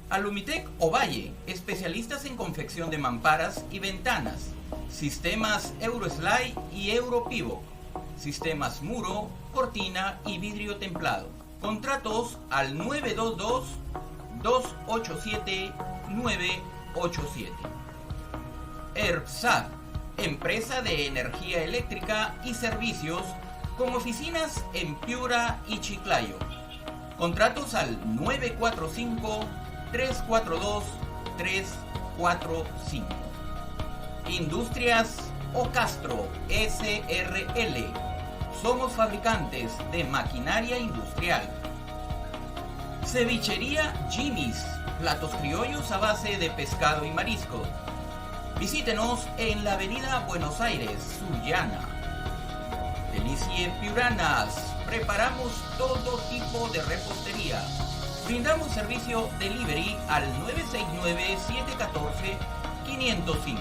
Alumitec Ovalle, especialistas en confección de mamparas y ventanas. Sistemas Euroslide y Europivo. Sistemas muro, cortina y vidrio templado. Contratos al 922-287-987. ERPSAT, empresa de energía eléctrica y servicios con oficinas en Piura y Chiclayo. Contratos al 945-342-345. Industrias Ocastro SRL. Somos fabricantes de maquinaria industrial. Cevichería Jimmy's. Platos criollos a base de pescado y mariscos. Visítenos en la avenida Buenos Aires, Sullana. Delicie Piuranas. Preparamos todo tipo de repostería. Brindamos servicio delivery al 969-714-505.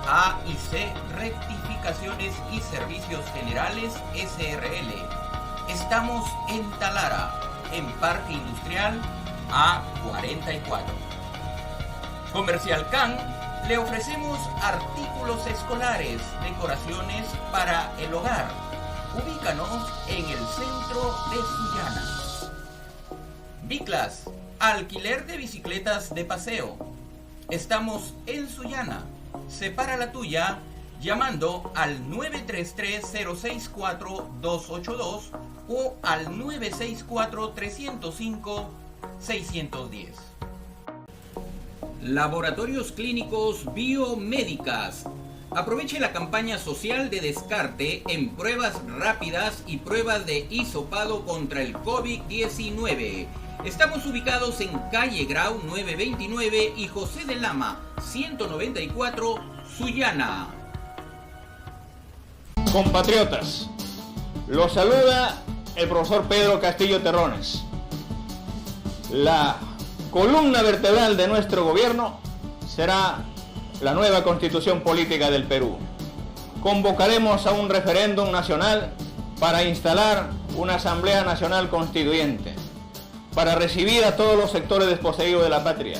A&C Rectificaciones y Servicios Generales SRL. Estamos en Talara, en Parque Industrial A44. Comercial Can, le ofrecemos artículos escolares, decoraciones para el hogar. Ubícanos en el centro de Sullana. Biclas, alquiler de bicicletas de paseo. Estamos en Sullana. Separa la tuya llamando al 933-064-282 o al 964-305-610. Laboratorios Clínicos Biomédicas. Aproveche la campaña social de descarte en pruebas rápidas y pruebas de hisopado contra el COVID-19. Estamos ubicados en calle Grau 929 y José de Lama 194, Sullana. Compatriotas, los saluda el profesor Pedro Castillo Terrones. La columna vertebral de nuestro gobierno será la nueva Constitución Política del Perú. Convocaremos a un referéndum nacional para instalar una Asamblea Nacional Constituyente, para recibir a todos los sectores desposeídos de la patria.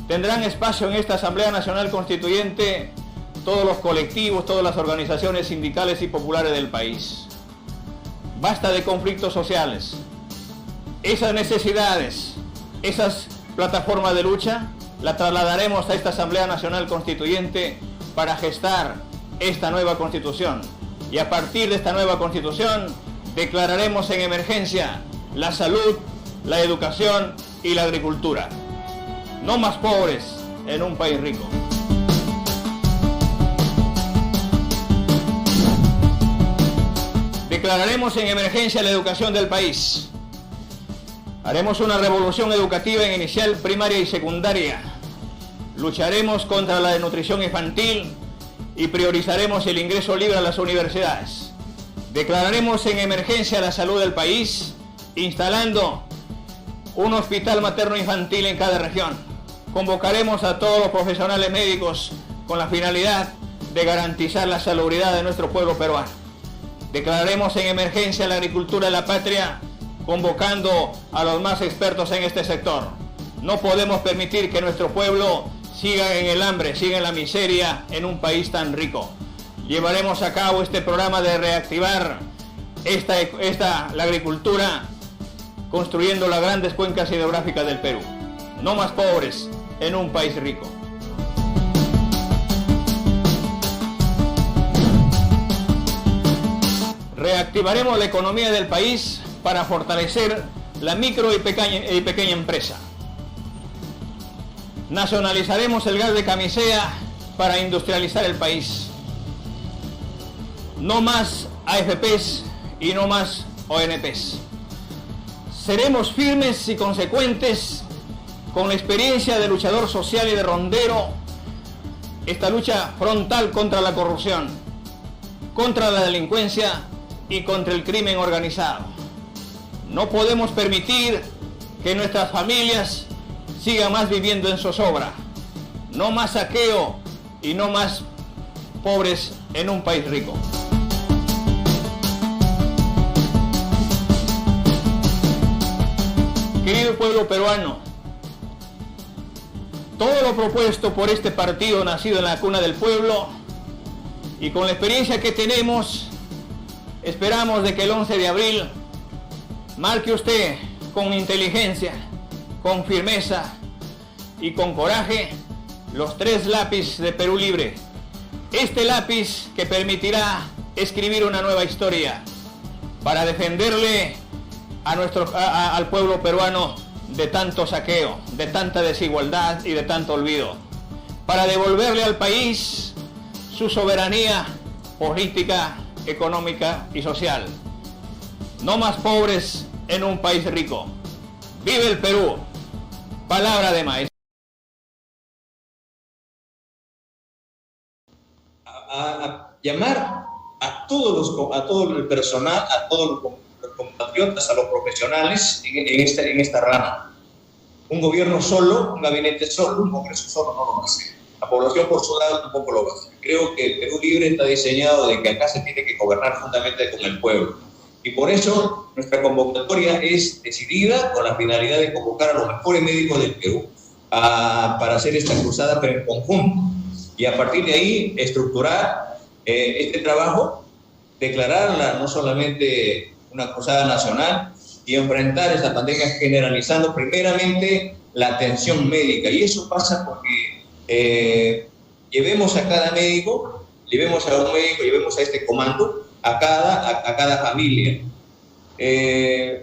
Tendrán espacio en esta Asamblea Nacional Constituyente todos los colectivos, todas las organizaciones sindicales y populares del país. Basta de conflictos sociales. Esas necesidades, esas plataformas de lucha, la trasladaremos a esta Asamblea Nacional Constituyente para gestar esta nueva Constitución. Y a partir de esta nueva Constitución, declararemos en emergencia la salud, la educación y la agricultura. No más pobres en un país rico. Declararemos en emergencia la educación del país. Haremos una revolución educativa en inicial, primaria y secundaria. Lucharemos contra la desnutrición infantil y priorizaremos el ingreso libre a las universidades. Declararemos en emergencia la salud del país, instalando un hospital materno-infantil en cada región. Convocaremos a todos los profesionales médicos con la finalidad de garantizar la salubridad de nuestro pueblo peruano. Declararemos en emergencia la agricultura de la patria, convocando a los más expertos en este sector. No podemos permitir que nuestro pueblo siga en el hambre, siga en la miseria en un país tan rico. Llevaremos a cabo este programa de reactivar la agricultura, construyendo las grandes cuencas hidrográficas del Perú. No más pobres en un país rico. Reactivaremos la economía del país para fortalecer la micro y pequeña empresa. Nacionalizaremos el gas de camisea para industrializar el país. No más AFPs y no más ONPs. Seremos firmes y consecuentes con la experiencia de luchador social y de rondero, esta lucha frontal contra la corrupción, contra la delincuencia y contra el crimen organizado. No podemos permitir que nuestras familias sigan más viviendo en zozobra. No más saqueo y no más pobres en un país rico. Querido pueblo peruano, todo lo propuesto por este partido nacido en la cuna del pueblo, y con la experiencia que tenemos, esperamos de que el 11 de abril marque usted con inteligencia, con firmeza y con coraje los 3 lápices de Perú Libre. Este lápiz que permitirá escribir una nueva historia para defenderle al pueblo peruano de tanto saqueo, de tanta desigualdad y de tanto olvido, para devolverle al país su soberanía política, económica y social. No más pobres en un país rico. ¡Vive el Perú! Palabra de maestro. A llamar a todo el personal, a todos los compatriotas, a los profesionales en esta rama. Un gobierno solo, un gabinete solo, un congreso solo no lo va a hacer. La población por su lado tampoco lo va a hacer. Creo que el Perú Libre está diseñado de que acá se tiene que gobernar juntamente con el pueblo. Y por eso nuestra convocatoria es decidida con la finalidad de convocar a los mejores médicos del Perú para hacer esta cruzada, pero en conjunto. Y a partir de ahí estructurar este trabajo, declararla no solamente una cruzada nacional y enfrentar esta pandemia generalizando primeramente la atención médica. Y eso pasa porque llevemos a cada médico, llevemos a un médico, llevemos a este comando, a cada familia.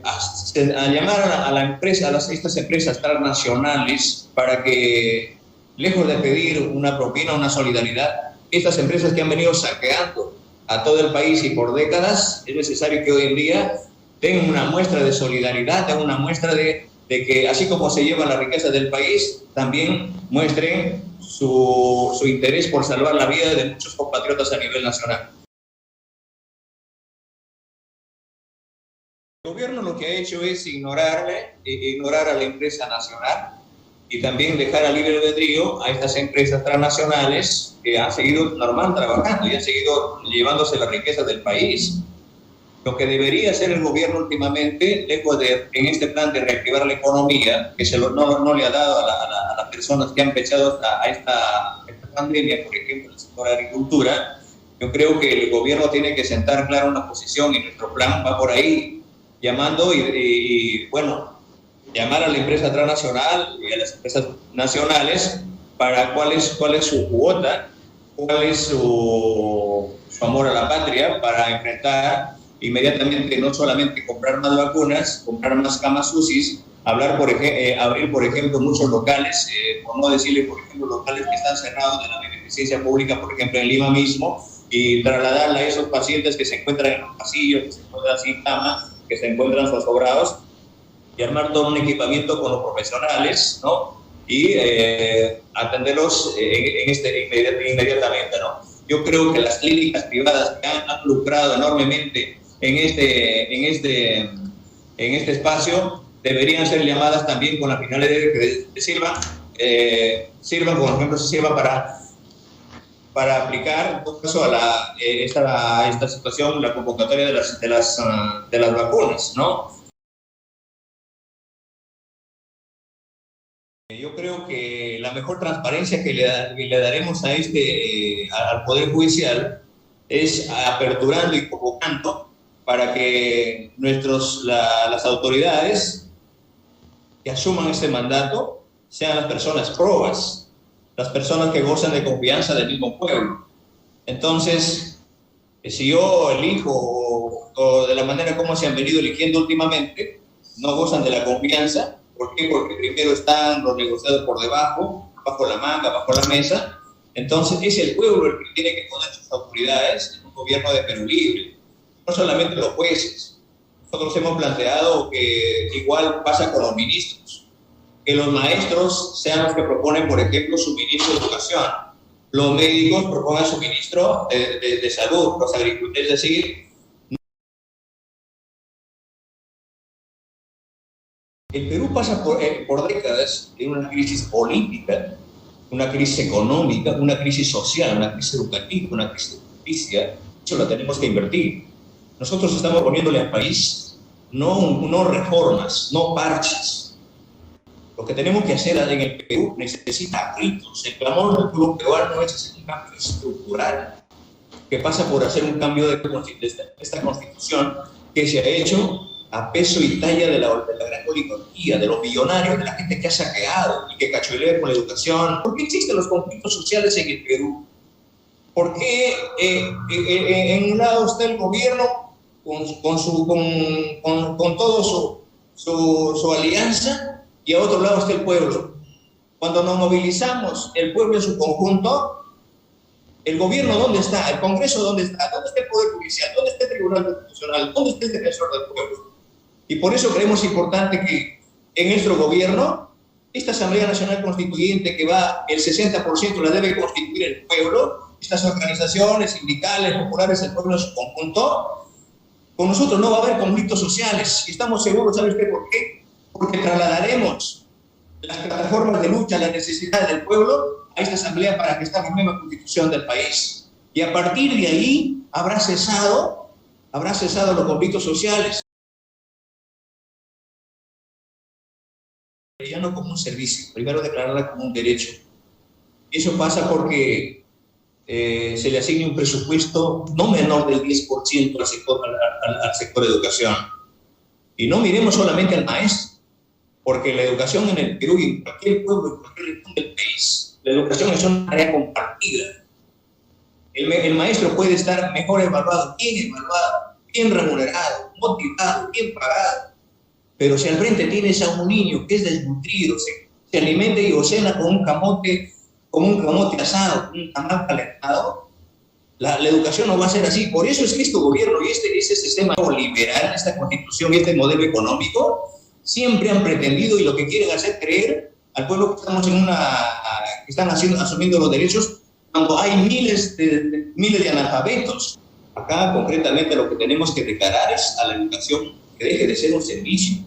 A llamar a la empresa, a estas empresas transnacionales para que, lejos de pedir una propina, una solidaridad, estas empresas que han venido saqueando a todo el país y por décadas, es necesario que hoy en día tengan una muestra de solidaridad, tengan una muestra de que así como se llevan la riqueza del país, también muestren su interés por salvar la vida de muchos compatriotas a nivel nacional. El gobierno lo que ha hecho es ignorar a la empresa nacional y también dejar a libre albedrío a estas empresas transnacionales que han seguido normal trabajando y han seguido llevándose la riqueza del país. Lo que debería hacer el gobierno últimamente, lejos de, en este plan de reactivar la economía, que no le ha dado a las personas que han pechado a esta pandemia, por ejemplo, el sector de agricultura, yo creo que el gobierno tiene que sentar clara una posición y nuestro plan va por ahí, llamando llamar a la empresa transnacional y a las empresas nacionales para cuál es su cuota, cuál es su amor a la patria para enfrentar inmediatamente, no solamente comprar más vacunas, comprar más camas UCI, abrir, por ejemplo, muchos locales, por no decirle, por ejemplo, locales que están cerrados de la beneficencia pública, por ejemplo, en Lima mismo, y trasladarla a esos pacientes que se encuentran en los pasillos, que se encuentran sin cama, que se encuentran zozobrados, y armar todo un equipamiento con los profesionales, ¿no? Y atenderlos inmediatamente, ¿no? Yo creo que las clínicas privadas que han lucrado enormemente en este espacio deberían ser llamadas también con la finalidad de que sirvan, por ejemplo, para aplicar, en todo caso, a esta situación, la convocatoria de las vacunas, ¿no? Yo creo que la mejor transparencia que le daremos al Poder Judicial es aperturando y convocando para que las autoridades que asuman este mandato sean las personas probas, las personas que gozan de confianza del mismo pueblo. Entonces, si yo elijo o de la manera como se han venido eligiendo últimamente, no gozan de la confianza. ¿Por qué? Porque primero están los negociados por debajo, bajo la manga, bajo la mesa. Entonces es el pueblo el que tiene que poner sus autoridades en un gobierno de Perú Libre. No solamente los jueces. Nosotros hemos planteado que igual pasa con los ministros. Que los maestros sean los que proponen, por ejemplo, su ministro de Educación. Los médicos propongan su ministro de Salud. Los agricultores, es decir, el Perú pasa por décadas en una crisis política, una crisis económica, una crisis social, una crisis educativa, una crisis de justicia. Eso lo tenemos que invertir. Nosotros estamos poniéndole al país no reformas, no parches. Lo que tenemos que hacer en el Perú necesita gritos. El clamor del pueblo peruano es hacer un cambio estructural que pasa por hacer un cambio de esta constitución que se ha hecho a peso y talla de la gran oligarquía, de los millonarios, de la gente que ha saqueado y que cachulea con la educación. ¿Por qué existen los conflictos sociales en el Perú? ¿Por qué en un lado está el gobierno con todo su alianza y a otro lado está el pueblo? Cuando nos movilizamos, el pueblo en su conjunto, ¿el gobierno dónde está? ¿El Congreso dónde está? ¿Dónde está el Poder Judicial? ¿Dónde está el Tribunal Constitucional? ¿Dónde está el Defensor del Pueblo? Y por eso creemos importante que en nuestro gobierno, esta Asamblea Nacional Constituyente que va, el 60% la debe constituir el pueblo, estas organizaciones sindicales, populares, el pueblo en su conjunto, con nosotros no va a haber conflictos sociales. Y estamos seguros, ¿sabe usted por qué? Porque trasladaremos las plataformas de lucha, las necesidades del pueblo a esta asamblea para que esta nueva constitución del país. Y a partir de ahí habrá cesado los conflictos sociales. Ya no como un servicio, primero declararla como un derecho. Y eso pasa porque se le asigne un presupuesto no menor del 10% al sector educación. Y no miremos solamente al maestro, porque la educación en el Perú y en cualquier pueblo, en cualquier región del país, la educación es una tarea compartida. El maestro puede estar mejor evaluado, bien remunerado, motivado, bien pagado, pero si al frente tienes a un niño que es desnutrido, se alimenta y cena con un camote asado, un tamal calentado, la educación no va a ser así. Por eso es que este gobierno y ese sistema liberal, esta constitución y este modelo económico, siempre han pretendido y lo que quieren hacer creer al pueblo que estamos que están asumiendo los derechos cuando hay miles de analfabetos. Acá concretamente lo que tenemos que declarar es a la educación que deje de ser un servicio,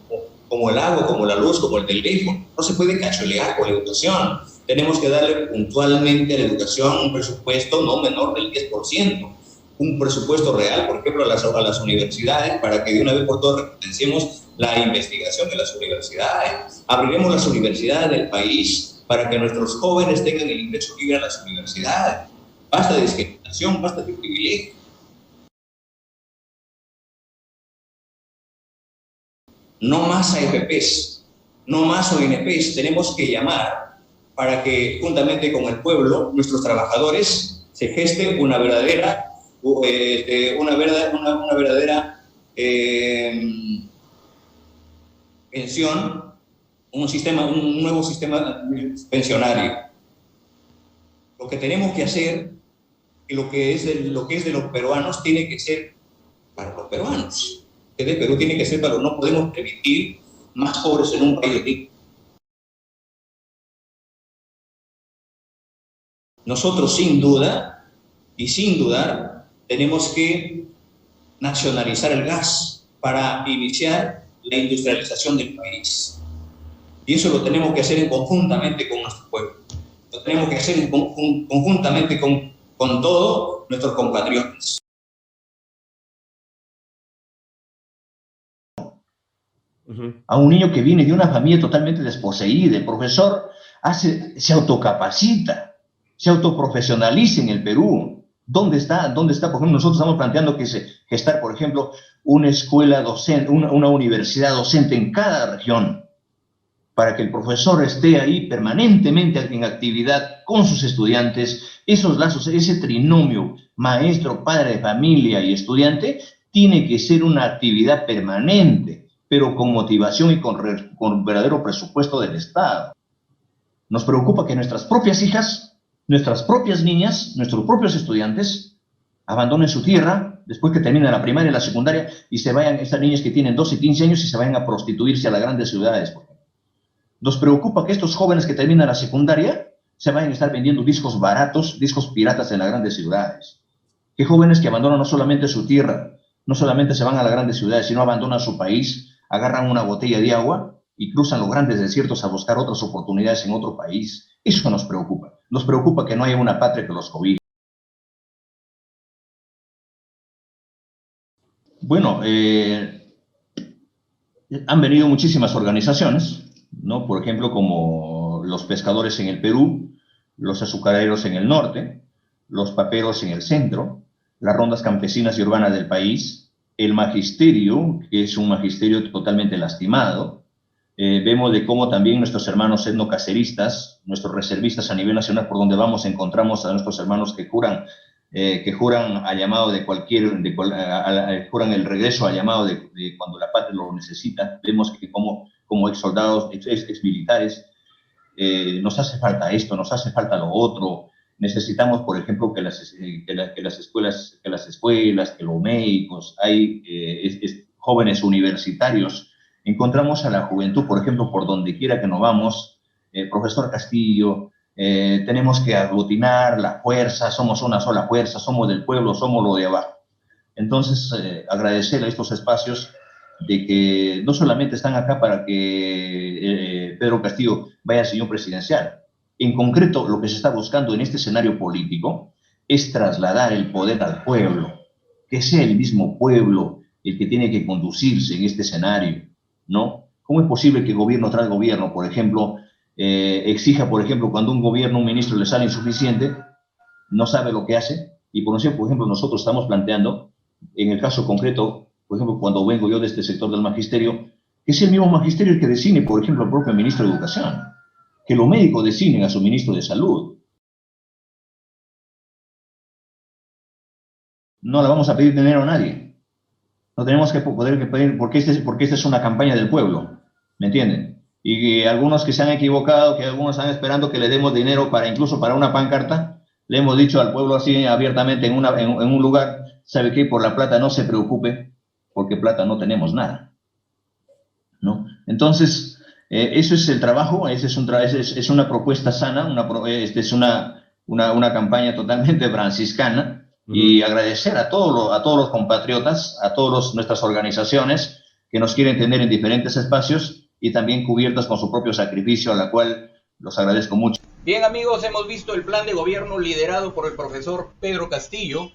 como el agua, como la luz, como el teléfono. No se puede cacholear con la educación. Tenemos que darle puntualmente a la educación un presupuesto no menor del 10%. Un presupuesto real, por ejemplo, a las universidades, para que de una vez por todas repotenciemos la investigación de las universidades. Abriremos las universidades del país para que nuestros jóvenes tengan el ingreso libre a las universidades. Basta de discriminación, basta de privilegio. No más AFPs, no más ONPs. Tenemos que llamar para que, juntamente con el pueblo, nuestros trabajadores, se geste una verdadera pensión, un nuevo sistema pensionario. Lo que tenemos que hacer, y lo que es de los peruanos, tiene que ser para los peruanos. Que de Perú tiene que ser para los. No podemos permitir más pobres en un país rico. Nosotros sin duda y sin dudar tenemos que nacionalizar el gas para iniciar la industrialización del país. Y eso lo tenemos que hacer conjuntamente con nuestro pueblo. Lo tenemos que hacer conjuntamente con todos nuestros compatriotas. A un niño que viene de una familia totalmente desposeída, el profesor se autocapacita, se autoprofesionaliza en el Perú. ¿Dónde está? Por ejemplo, nosotros estamos planteando que estar, por ejemplo, una escuela docente, una universidad docente en cada región, para que el profesor esté ahí permanentemente en actividad con sus estudiantes. Esos lazos, ese trinomio maestro, padre de familia y estudiante, tiene que ser una actividad permanente, pero con motivación y con verdadero presupuesto del Estado. Nos preocupa que nuestras propias hijas, nuestras propias niñas, nuestros propios estudiantes abandonen su tierra después que terminan la primaria y la secundaria y se vayan, estas niñas que tienen 12 y 15 años, y se vayan a prostituirse a las grandes ciudades. Nos preocupa que estos jóvenes que terminan la secundaria se vayan a estar vendiendo discos baratos, discos piratas en las grandes ciudades. Que jóvenes que abandonan no solamente su tierra, no solamente se van a las grandes ciudades, sino abandonan su país, agarran una botella de agua y cruzan los grandes desiertos a buscar otras oportunidades en otro país. Eso nos preocupa. Nos preocupa que no haya una patria que los cobije. Bueno, han venido muchísimas organizaciones ¿no? Por ejemplo, como los pescadores en el Perú, los azucareros en el norte, los paperos en el centro, las rondas campesinas y urbanas del país, el magisterio, que es un magisterio totalmente lastimado. Vemos de cómo también nuestros hermanos etnocaceristas, nuestros reservistas a nivel nacional, por donde vamos, encontramos a nuestros hermanos que juran al llamado de juran el regreso al llamado de cuando la patria lo necesita. Vemos que como ex soldados, ex militares, nos hace falta esto, nos hace falta lo otro. Necesitamos, por ejemplo, que las escuelas, que los médicos, hay jóvenes universitarios. Encontramos a la juventud, por ejemplo, por donde quiera que nos vamos, profesor Castillo, tenemos que aglutinar la fuerza, somos una sola fuerza, somos del pueblo, somos lo de abajo. Entonces, agradecer a estos espacios de que no solamente están acá para que Pedro Castillo vaya al sillón presidencial. En concreto, lo que se está buscando en este escenario político es trasladar el poder al pueblo, que sea el mismo pueblo el que tiene que conducirse en este escenario, ¿no? ¿Cómo es posible que gobierno tras gobierno, por ejemplo, exija, por ejemplo, cuando un ministro le sale insuficiente, no sabe lo que hace? Y por ejemplo, nosotros estamos planteando, en el caso concreto, por ejemplo, cuando vengo yo de este sector del magisterio, que es el mismo magisterio el que designe, por ejemplo, al propio ministro de Educación, que los médicos designen a su ministro de Salud. No le vamos a pedir dinero a nadie. No tenemos que poder pedir, porque esta es una campaña del pueblo, ¿me entienden? Y algunos que se han equivocado, que algunos están esperando que le demos dinero incluso para una pancarta, le hemos dicho al pueblo así abiertamente en un lugar, ¿sabe qué? Por la plata no se preocupe, porque plata no tenemos nada, ¿no? Entonces, eso es el trabajo, es una propuesta sana, es una campaña totalmente franciscana, y agradecer a todos los compatriotas, a todas nuestras organizaciones que nos quieren tener en diferentes espacios y también cubiertas con su propio sacrificio, a la cual los agradezco mucho. Bien, amigos, hemos visto el plan de gobierno liderado por el profesor Pedro Castillo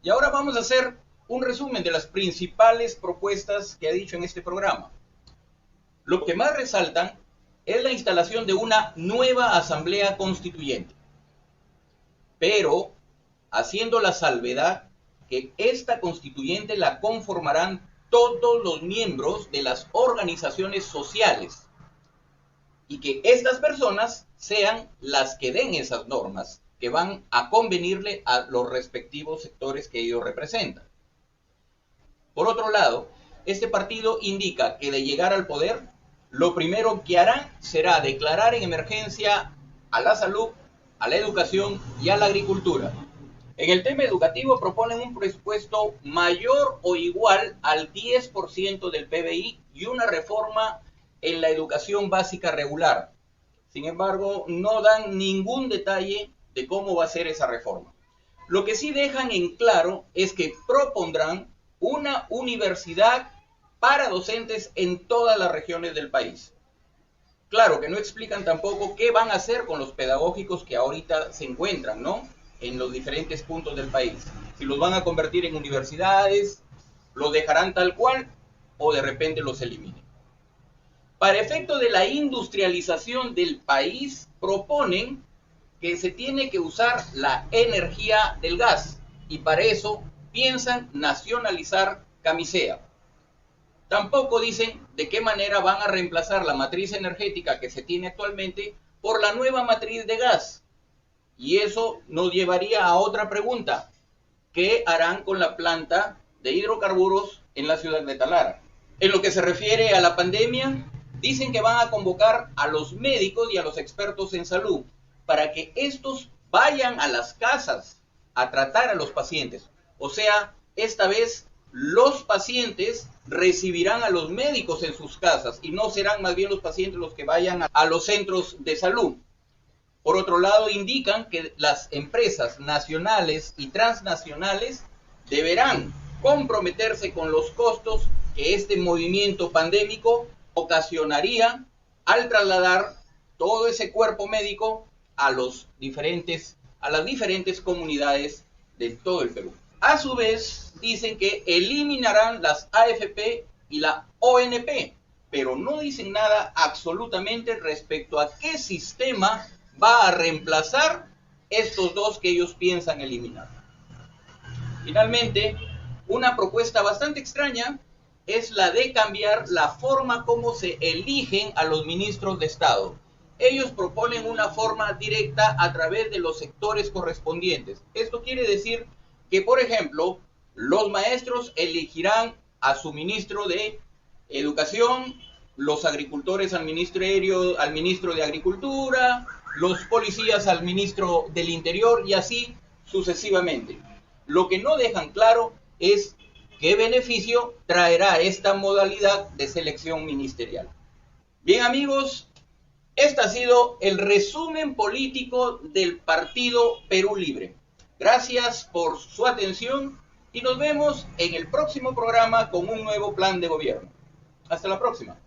y ahora vamos a hacer un resumen de las principales propuestas que ha dicho en este programa. Lo que más resaltan es la instalación de una nueva asamblea constituyente, pero haciendo la salvedad que esta constituyente la conformarán todos los miembros de las organizaciones sociales y que estas personas sean las que den esas normas que van a convenirle a los respectivos sectores que ellos representan. Por otro lado, este partido indica que de llegar al poder, lo primero que harán será declarar en emergencia a la salud, a la educación y a la agricultura. En el tema educativo proponen un presupuesto mayor o igual al 10% del PBI y una reforma en la educación básica regular. Sin embargo, no dan ningún detalle de cómo va a ser esa reforma. Lo que sí dejan en claro es que propondrán una universidad para docentes en todas las regiones del país. Claro que no explican tampoco qué van a hacer con los pedagógicos que ahorita se encuentran, ¿no?, en los diferentes puntos del país. Si los van a convertir en universidades, los dejarán tal cual o de repente los eliminen. Para efecto de la industrialización del país, proponen que se tiene que usar la energía del gas y para eso piensan nacionalizar Camisea. Tampoco dicen de qué manera van a reemplazar la matriz energética que se tiene actualmente por la nueva matriz de gas. Y eso nos llevaría a otra pregunta. ¿Qué harán con la planta de hidrocarburos en la ciudad de Talara? En lo que se refiere a la pandemia, dicen que van a convocar a los médicos y a los expertos en salud para que estos vayan a las casas a tratar a los pacientes. O sea, esta vez los pacientes recibirán a los médicos en sus casas y no serán más bien los pacientes los que vayan a los centros de salud. Por otro lado, indican que las empresas nacionales y transnacionales deberán comprometerse con los costos que este movimiento pandémico ocasionaría al trasladar todo ese cuerpo médico a las diferentes comunidades de todo el Perú. A su vez, dicen que eliminarán las AFP y la ONP, pero no dicen nada absolutamente respecto a qué sistema va a reemplazar estos dos que ellos piensan eliminar. Finalmente, una propuesta bastante extraña es la de cambiar la forma como se eligen a los ministros de Estado. Ellos proponen una forma directa a través de los sectores correspondientes. Esto quiere decir que, por ejemplo, los maestros elegirán a su ministro de Educación, los agricultores al ministro de Agricultura, los policías al ministro del Interior y así sucesivamente. Lo que no dejan claro es qué beneficio traerá esta modalidad de selección ministerial. Bien, amigos, este ha sido el resumen político del Partido Perú Libre. Gracias por su atención y nos vemos en el próximo programa con un nuevo plan de gobierno. Hasta la próxima.